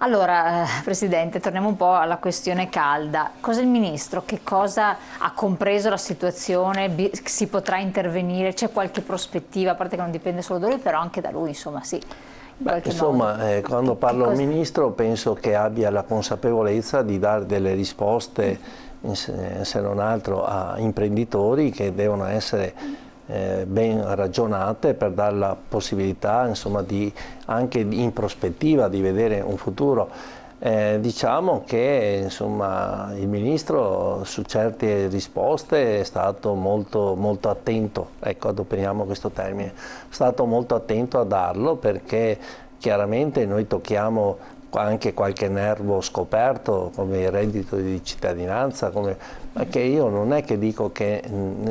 Allora, Presidente, torniamo un po' alla questione calda. Cosa il Ministro, che cosa ha compreso la situazione? Si potrà intervenire? C'è qualche prospettiva, a parte che non dipende solo da lui, però anche da lui, insomma, sì, in qualche Insomma, modo. quando parlo al Ministro penso che abbia la consapevolezza di dare delle risposte, se non altro, a imprenditori che devono essere ben ragionate per dare la possibilità, insomma, anche in prospettiva di vedere un futuro. Diciamo che insomma, il Ministro su certe risposte è stato molto attento, ecco, adoperiamo questo termine, è stato molto attento a darlo perché chiaramente noi tocchiamo anche qualche nervo scoperto come il reddito di cittadinanza, che io non è che dico che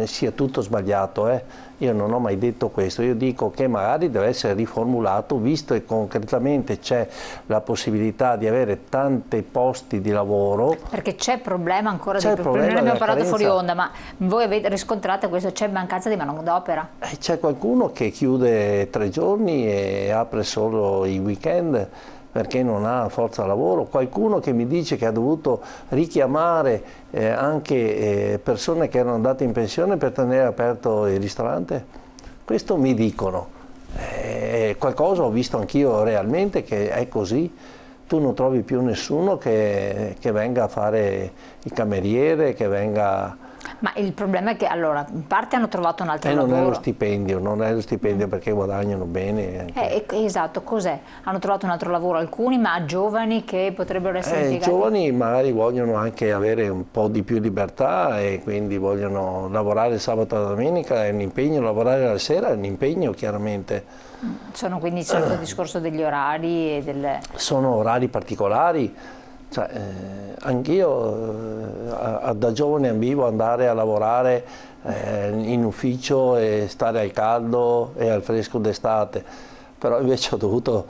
sia tutto sbagliato, io non ho mai detto questo, io dico che magari deve essere riformulato visto che concretamente c'è la possibilità di avere tanti posti di lavoro. Perché c'è problema ancora di noi ne abbiamo parlato fuori onda, ma voi avete riscontrato questo, c'è mancanza di manodopera? C'è qualcuno che chiude 3 giorni e apre solo i weekend perché non ha forza lavoro, qualcuno che mi dice che ha dovuto richiamare anche persone che erano andate in pensione per tenere aperto il ristorante. Questo mi dicono. Qualcosa ho visto anch'io realmente che è così. Tu non trovi più nessuno che venga a fare il cameriere, che venga... Ma il problema è che allora, in parte hanno trovato un altro lavoro. Non è lo stipendio perché guadagnano bene. Esatto, cos'è? Hanno trovato un altro lavoro alcuni, ma giovani che potrebbero essere impiegati? Giovani magari vogliono anche avere un po' di più libertà e quindi vogliono lavorare sabato e domenica, è un impegno, lavorare la sera è un impegno chiaramente. Sono quindi c'è il discorso degli orari e Sono orari particolari. Cioè, anch'io da giovane ambivo andare a lavorare in ufficio e stare al caldo e al fresco d'estate, però invece ho dovuto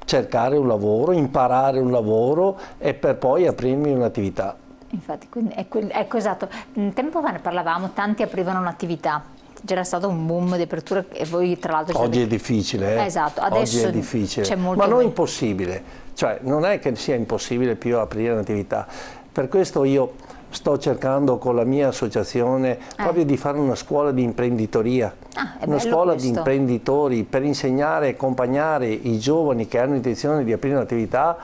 cercare un lavoro, imparare un lavoro e per poi aprirmi un'attività. Infatti, ecco esatto, tempo fa ne parlavamo, tanti aprivano un'attività. C'era stato un boom di apertura e voi tra l'altro... Oggi è difficile, Esatto, adesso oggi è difficile, c'è molto... ma non impossibile, cioè non è che sia impossibile più aprire un'attività. Per questo io sto cercando con la mia associazione proprio di fare una scuola di imprenditoria, una scuola di imprenditori per insegnare e accompagnare i giovani che hanno intenzione di aprire un'attività,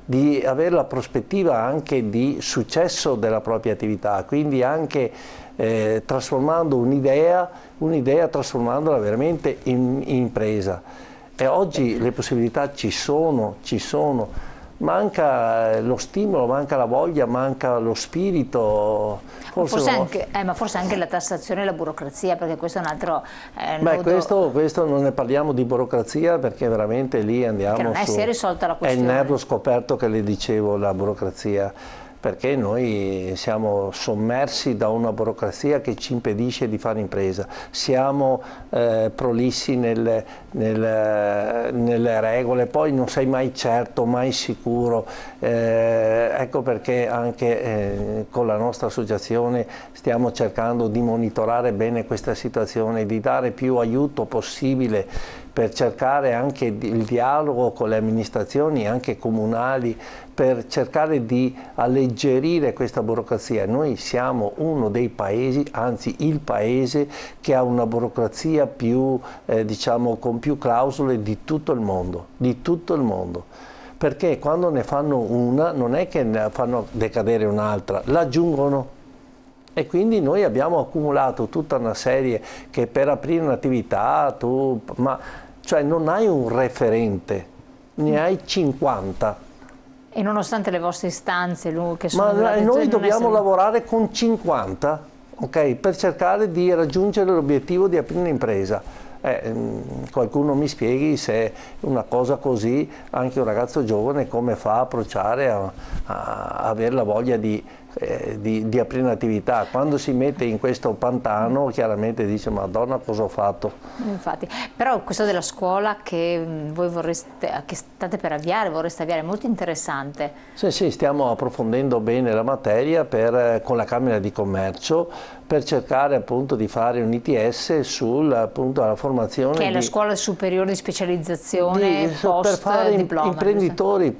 di avere la prospettiva anche di successo della propria attività, quindi anche trasformando un'idea trasformandola veramente in impresa. E oggi le possibilità ci sono, manca lo stimolo, manca la voglia, manca lo spirito. Ma forse anche la tassazione e la burocrazia, perché questo è un altro nodo. Questo non ne parliamo di burocrazia perché veramente lì andiamo che non si è risolta la questione. È il nervo scoperto che le dicevo, la burocrazia, perché noi siamo sommersi da una burocrazia che ci impedisce di fare impresa, siamo prolissi nelle regole, poi non sei mai certo, mai sicuro, ecco perché anche con la nostra associazione stiamo cercando di monitorare bene questa situazione, di dare più aiuto possibile per cercare anche il dialogo con le amministrazioni anche comunali, per cercare di alleggerire questa burocrazia. Noi siamo uno dei paesi, anzi il paese che ha una burocrazia più, diciamo, con più clausole di tutto il mondo, perché quando ne fanno una non è che ne fanno decadere un'altra, l'aggiungono. E quindi noi abbiamo accumulato tutta una serie che per aprire un'attività cioè non hai un referente, ne hai 50. E nonostante le vostre istanze che sono... Ma noi dobbiamo lavorare con 50, okay, per cercare di raggiungere l'obiettivo di aprire un'impresa. Qualcuno mi spieghi se una cosa così, anche un ragazzo giovane, come fa a approcciare a avere la voglia di di aprire un'attività. Quando si mette in questo pantano chiaramente dice Madonna cosa ho fatto. Infatti, però questo della scuola che voi che state per avviare, vorreste avviare, è molto interessante. Sì, sì, stiamo approfondendo bene la materia con la Camera di Commercio per cercare appunto di fare un ITS sulla formazione che è la scuola superiore di specializzazione post per fare diploma, imprenditori,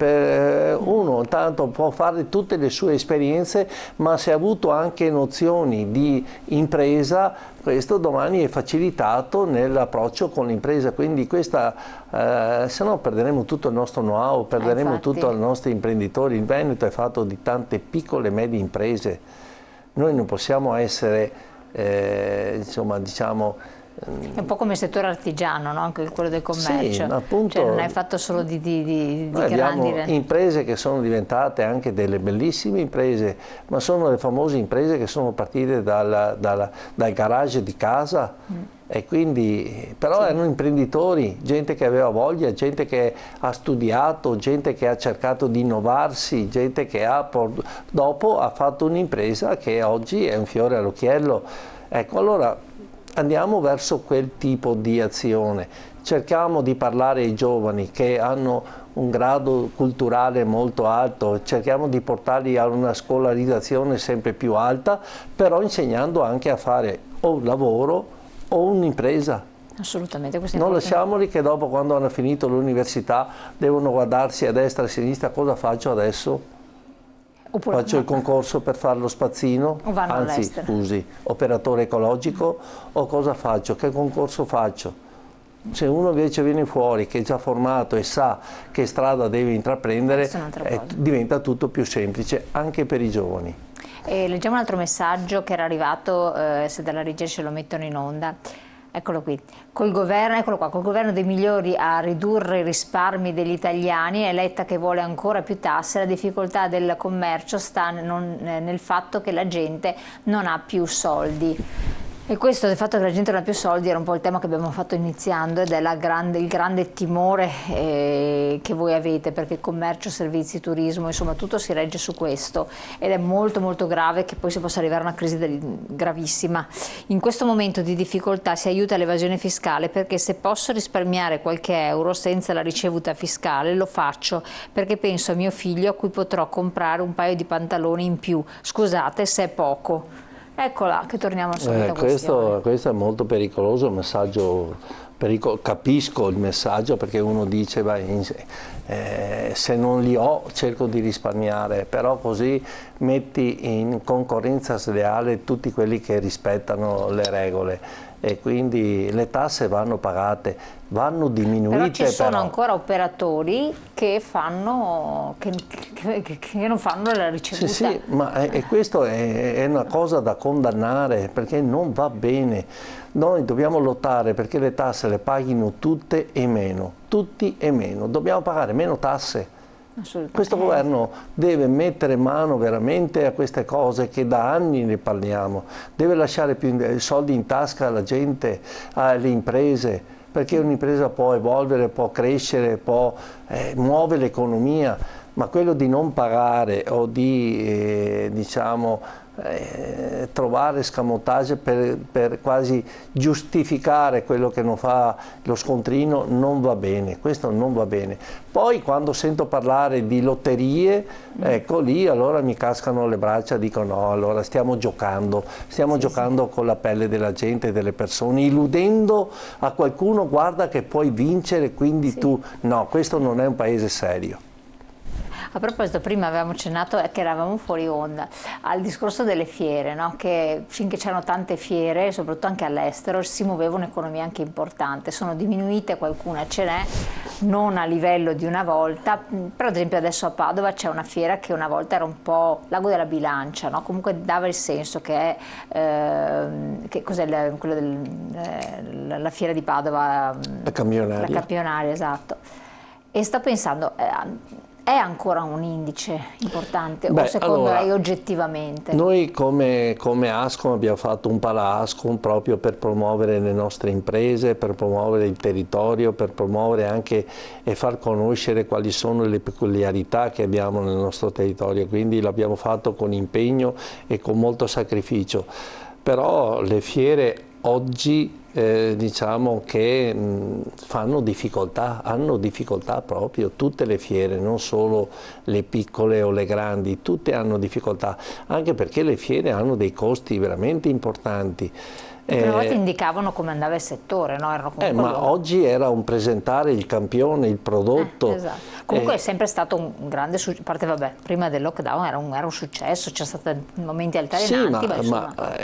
uno tanto può fare tutte le sue esperienze, ma se ha avuto anche nozioni di impresa, questo domani è facilitato nell'approccio con l'impresa, quindi se no perderemo tutto il nostro know-how, perderemo tutto i nostri imprenditori. Il Veneto è fatto di tante piccole e medie imprese, noi non possiamo essere, insomma, diciamo... È un po' come il settore artigiano, no? Anche quello del commercio, sì, appunto, cioè non è fatto solo di abbiamo grandi... imprese che sono diventate anche delle bellissime imprese, ma sono le famose imprese che sono partite dal garage di casa, e quindi, però erano imprenditori, gente che aveva voglia, gente che ha studiato, gente che ha cercato di innovarsi, gente che dopo ha fatto un'impresa che oggi è un fiore all'occhiello. Ecco, allora andiamo verso quel tipo di azione, cerchiamo di parlare ai giovani che hanno un grado culturale molto alto, cerchiamo di portarli a una scolarizzazione sempre più alta, però insegnando anche a fare o un lavoro o un'impresa. Assolutamente, non lasciamoli che dopo, quando hanno finito l'università, devono guardarsi a destra e a sinistra: cosa faccio adesso? Oppure faccio il concorso per fare lo spazzino, anzi scusi, operatore ecologico, o cosa faccio? Che concorso faccio? Se uno invece viene fuori che è già formato e sa che strada deve intraprendere, diventa tutto più semplice anche per i giovani. Leggiamo un altro messaggio che era arrivato, se dalla regia ce lo mettono in onda. Eccolo qui. Eccolo qua, col governo dei migliori a ridurre i risparmi degli italiani, è Letta che vuole ancora più tasse, la difficoltà del commercio sta nel fatto che la gente non ha più soldi. E questo del fatto che la gente non ha più soldi era un po' il tema che abbiamo fatto iniziando, ed è il grande timore che voi avete, perché commercio, servizi, turismo, insomma tutto si regge su questo, ed è molto molto grave che poi si possa arrivare a una crisi gravissima. In questo momento di difficoltà si aiuta l'evasione fiscale, perché se posso risparmiare qualche euro senza la ricevuta fiscale lo faccio, perché penso a mio figlio a cui potrò comprare un paio di pantaloni in più, scusate se è poco. Eccola, che torniamo al solito questo è molto pericoloso, un messaggio capisco il messaggio, perché uno dice se non li ho cerco di risparmiare, però così metti in concorrenza sleale tutti quelli che rispettano le regole, e quindi le tasse vanno pagate, vanno diminuite. Però ci sono ancora operatori che non fanno la ricevuta. Sì, sì, ma questo è una cosa da condannare, perché non va bene. Noi dobbiamo lottare perché le tasse le paghino tutte e meno, tutti e meno. Dobbiamo pagare meno tasse. Questo governo deve mettere mano veramente a queste cose che da anni ne parliamo, deve lasciare più soldi in tasca alla gente, alle imprese, perché un'impresa può evolvere, può crescere, può muovere l'economia, ma quello di non pagare o di trovare scamotage per quasi giustificare quello che non fa lo scontrino non va bene, questo non va bene. Poi quando sento parlare di lotterie, ecco lì allora mi cascano le braccia, dico no, allora stiamo giocando con la pelle della gente, delle persone, illudendo a qualcuno: guarda che puoi vincere, quindi tu... No, questo non è un paese serio. A proposito, prima avevamo accennato, che eravamo fuori onda, al discorso delle fiere, no? Che finché c'erano tante fiere, soprattutto anche all'estero, si muoveva un'economia anche importante. Sono diminuite, qualcuna ce n'è, non a livello di una volta, però ad esempio adesso a Padova c'è una fiera che una volta era un po' l'ago della bilancia, no? Comunque dava il senso che cos'è la fiera di Padova? La campionaria. La campionaria, esatto. E sto pensando... è ancora un indice importante, o Beh, secondo allora, lei oggettivamente? Noi come Ascom abbiamo fatto un Pala Ascom proprio per promuovere le nostre imprese, per promuovere il territorio, per promuovere anche e far conoscere quali sono le peculiarità che abbiamo nel nostro territorio, quindi l'abbiamo fatto con impegno e con molto sacrificio. Però le fiere oggi diciamo che hanno difficoltà proprio, tutte le fiere, non solo le piccole o le grandi, tutte hanno difficoltà, anche perché le fiere hanno dei costi veramente importanti. Una volta indicavano come andava il settore, no? Erano Ma oggi era un presentare il campione, il prodotto. Esatto. Comunque è sempre stato un grande successo, a parte vabbè, prima del lockdown era un successo, c'è stati momenti altalenanti. Sì,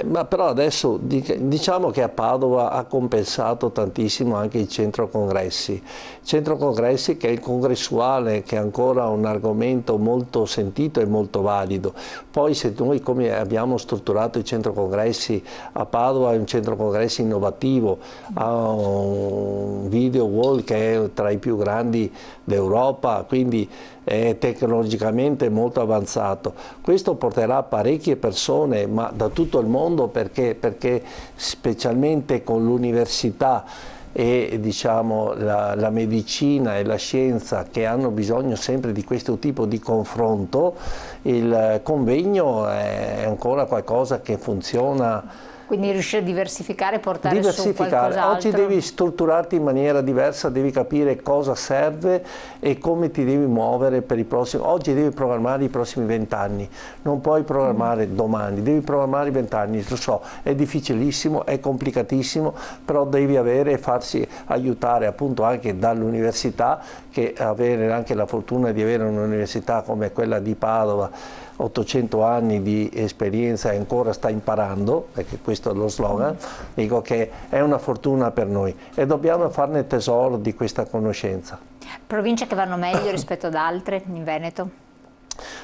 ma però adesso diciamo che a Padova ha compensato tantissimo anche il centro congressi. Il centro congressi che è il congressuale, che è ancora un argomento molto sentito e molto valido. Poi se noi come abbiamo strutturato il centro congressi a Padova, è un centro congressi innovativo, ha un video wall che è tra i più grandi d'Europa, quindi è tecnologicamente molto avanzato. Questo porterà parecchie persone, ma da tutto il mondo, perché specialmente con l'università e diciamo, la medicina e la scienza che hanno bisogno sempre di questo tipo di confronto, il convegno è ancora qualcosa che funziona. Quindi riuscire a diversificare e portare su qualcos'altro. Oggi devi strutturarti in maniera diversa, devi capire cosa serve e come ti devi muovere per i prossimi. Oggi devi programmare i prossimi 20 anni, non puoi programmare domani, devi programmare i 20 anni, lo so, è difficilissimo, è complicatissimo, però devi avere e farsi aiutare appunto anche dall'università, che avere anche la fortuna di avere un'università come quella di Padova, 800 anni di esperienza e ancora sta imparando, perché questo è lo slogan, dico che è una fortuna per noi e dobbiamo farne tesoro di questa conoscenza. Province che vanno meglio rispetto ad altre in Veneto?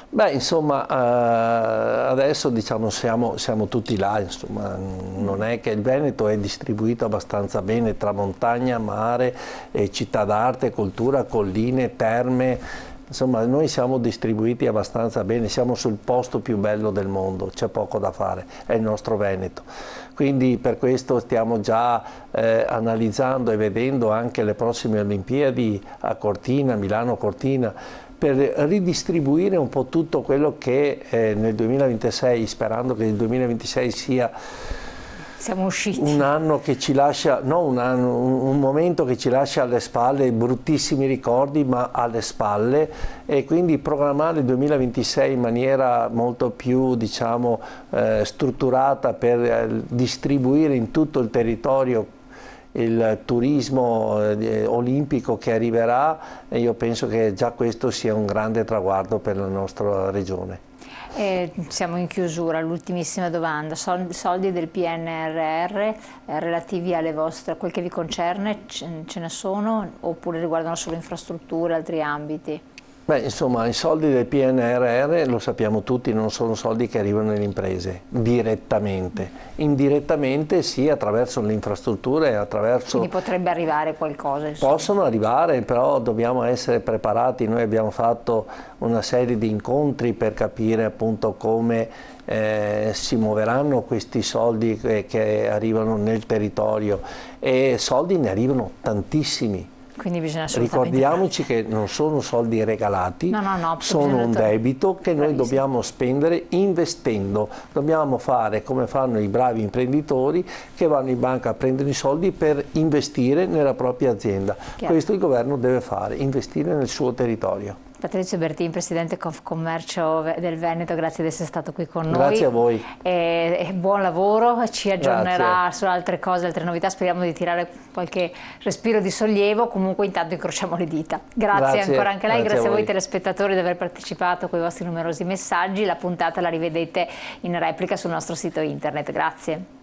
Beh, insomma, adesso diciamo siamo tutti là, insomma, non è che il Veneto è distribuito abbastanza bene tra montagna, mare, città d'arte, cultura, colline, terme. Insomma, noi siamo distribuiti abbastanza bene, siamo sul posto più bello del mondo, c'è poco da fare, è il nostro Veneto. Quindi per questo stiamo già analizzando e vedendo anche le prossime Olimpiadi a Cortina, Milano-Cortina, per ridistribuire un po' tutto quello che nel 2026, sperando che il 2026 sia siamo usciti. Un anno che ci lascia, no un anno, un momento che ci lascia alle spalle bruttissimi ricordi, ma alle spalle, e quindi programmare il 2026 in maniera molto più, diciamo, strutturata per distribuire in tutto il territorio il turismo olimpico che arriverà, e io penso che già questo sia un grande traguardo per la nostra regione. Siamo in chiusura, l'ultimissima domanda, soldi del PNRR relativi alle vostre, a quel che vi concerne, ce ne sono oppure riguardano solo infrastrutture, altri ambiti? Beh, insomma, i soldi del PNRR, lo sappiamo tutti, non sono soldi che arrivano alle imprese direttamente. Indirettamente sì, attraverso le infrastrutture, attraverso... Quindi potrebbe arrivare qualcosa, insomma. Possono arrivare, però dobbiamo essere preparati. Noi abbiamo fatto una serie di incontri per capire appunto come si muoveranno questi soldi che arrivano nel territorio, e soldi ne arrivano tantissimi. Quindi bisogna assolutamente... Ricordiamoci che non sono soldi regalati, no, sono un debito che noi dobbiamo spendere investendo. Dobbiamo fare come fanno i bravi imprenditori che vanno in banca a prendere i soldi per investire nella propria azienda. Questo il governo deve fare, investire nel suo territorio. Patrizio Bertin, Presidente Confcommercio del Veneto, grazie di essere stato qui con noi. Grazie a voi. E buon lavoro, ci aggiornerà su altre cose, altre novità, speriamo di tirare qualche respiro di sollievo, comunque intanto incrociamo le dita. Grazie ancora anche a lei, grazie a voi telespettatori di aver partecipato con i vostri numerosi messaggi, la puntata la rivedete in replica sul nostro sito internet, grazie.